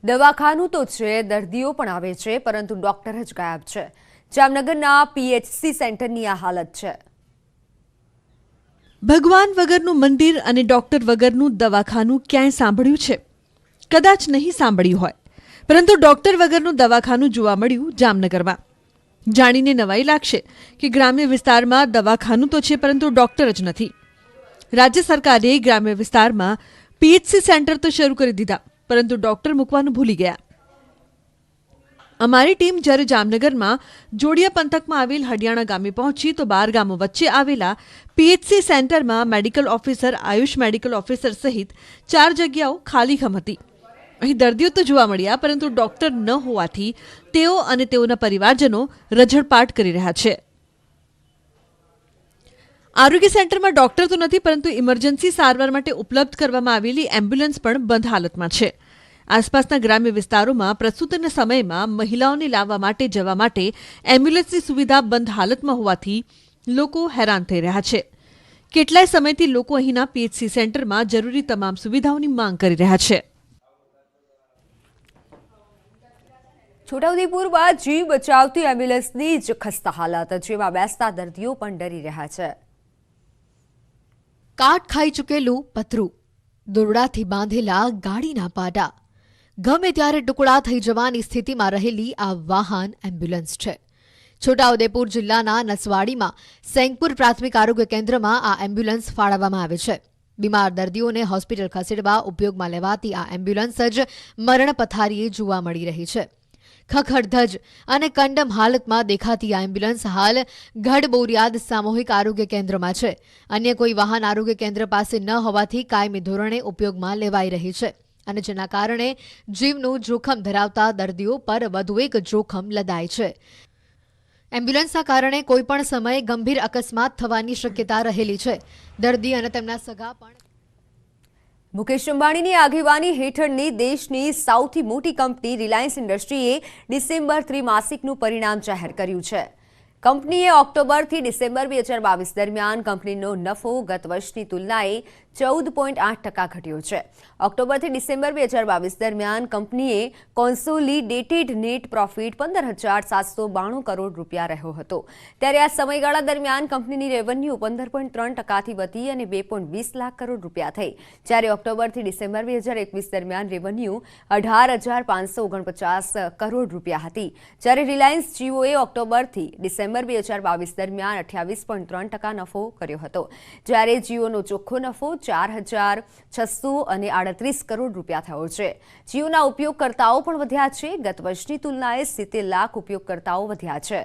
દવાખાનું તો છે, દર્દીઓ પણ આવે છે, પરંતુ ડોક્ટર જ ગાયબ છે। જામનગરના પીએચસી સેન્ટરની આ હાલત છે। ભગવાન વગરનું મંદિર અને ડોક્ટર વગરનું દવાખાનું ક્યાંય સાંભળ્યું છે? કદાચ નહીં સાંભળ્યું હોય, પરંતુ ડોક્ટર વગરનું દવાખાનું જોવા મળ્યું જામનગરમાં। જાણીને નવાઈ લાગશે કે ગ્રામ્ય વિસ્તારમાં દવાખાનું તો છે, પરંતુ ડોક્ટર જ નથી। રાજ્ય સરકારે ગ્રામ્ય વિસ્તારમાં પીએચસી સેન્ટર તો શરૂ કરી દીધા, પરંતુ ડોક્ટર મૂકવાનું ભૂલી ગયા। અમારી ટીમ જ્યારે જામનગરમાં જોડિયા પંથકમાં આવેલ હડિયાણા ગામે પહોંચી તો 12 ગામો વચ્ચે આવેલા પીએચસી સેન્ટરમાં medical officer, Ayush medical officer સહિત 4 જગ્યાઓ ખાલીખમ હતી। અહીં દર્દીઓ તો જોવા મળ્યા, પરંતુ ડોક્ટર ન હોવાથી તેઓ અને તેઓના પરિવારજનો રઝળપાટ કરી રહ્યા છે। આરોગ્ય સેન્ટરમાં ડોક્ટર તો નથી, પરંતુ ઇમરજન્સી સારવાર માટે ઉપલબ્ધ કરવામાં આવેલી એમ્બ્યુલન્સ પણ બંધ હાલતમાં છે। આસપાસના ગ્રામ્ય વિસ્તારોમાં પ્રસૂતિના સમયમાં મહિલાઓને લાવવા માટે જવા માટે એમ્બ્યુલન્સની સુવિધા બંધ હાલતમાં હોવાથી લોકો હેરાન થઈ રહ્યા છે। કેટલાય સમયથી લોકો અહીંના પીએચસી સેન્ટરમાં જરૂરી તમામ સુવિધાઓની માંગ કરી રહ્યા છે। છોટાઉદેપુરમાં જીવ બચાવતી એમ્બ્યુલન્સની જ ખસ્તા હાલત, જેમાં બેસતા દર્દીઓ પણ ડરી રહ્યા છે। કાટ ખાઈ ચૂકેલું પતરું, દોરડાથી બાંધેલા ગાડીના પાટા, ગમે ત્યારે ટુકડા થઈ જવાની સ્થિતિમાં રહેલી આ વાહન એમ્બ્યુલન્સ છે। છોટાઉદેપુર જિલ્લાના નસવાડીમાં સેંગપુર પ્રાથમિક આરોગ્ય કેન્દ્રમાં આ એમ્બ્યુલન્સ ફાળવવામાં આવે છે। બીમાર દર્દીઓને હોસ્પિટલ ખસેડવા ઉપયોગમાં લેવાતી આ એમ્બ્યુલન્સ જ મરણ પથારીએ જોવા મળી રહી છે। ખખડધજ અને કંડમ હાલતમાં દેખાતી આ એમ્બ્યુલન્સ હાલ ગઢબોરિયાદ સામૂહિક આરોગ્ય કેન્દ્રમાં છે। અન્ય કોઈ વાહન આરોગ્ય કેન્દ્ર પાસે ન હોવાથી કાયમી ધોરણે ઉપયોગમાં લેવાઈ રહી છે, અને જેના કારણે જીવનું જોખમ ધરાવતા દર્દીઓ પર વધુ એક જોખમ લદાય છે। એમ્બ્યુલન્સના કારણે કોઈપણ સમયે ગંભીર અકસ્માત થવાની શક્યતા રહેલી છે। દર્દી અને તેમના સગા પણ મુકેશ અંબાણીની આગેવાની હેઠળની દેશની સૌથી મોટી કંપની રિલાયન્સ ઇન્ડસ્ટ્રીએ ડિસેમ્બર ત્રિમાસિકનું પરિણામ જાહેર કર્યું છે। કંપનીએ ઓક્ટોબરથી ડિસેમ્બર 2022 દરમિયાન કંપનીનો નફો ગત વર્ષની તુલનાએ 14.8% ઘટ્યો છે। ઓક્ટોબરથી ડિસેમ્બર 2022 દરમિયાન કંપનીએ કોન્સોલિડેટેડ નેટ પ્રોફિટ 15,792 કરોડ રૂપિયા રહ્યો હતો, ત્યારે આ સમયગાળા દરમિયાન કંપનીની રેવન્યુ 15.3%થી વધી અને 2.20 લાખ કરોડ રૂપિયા થઈ, જ્યારે ઓક્ટોબરથી ડિસેમ્બર 2021 દરમિયાન રેવન્યુ 18,549 કરોડ રૂપિયા હતી, જ્યારે રિલાયન્સ જીઓએ ઓક્ટોબરથી ડિસેમ્બર 2022 દરમિયાન 28.3% નફો કર્યો હતો, જ્યારે જીઓનો ચોખ્ખો નફો 4,638 કરોડ રૂપિયા થયો છે। જીઓના ઉપયોગકર્તાઓ પણ વધ્યા છે। ગત વર્ષની તુલનાએ 70 લાખ ઉપયોગકર્તાઓ વધ્યા છે।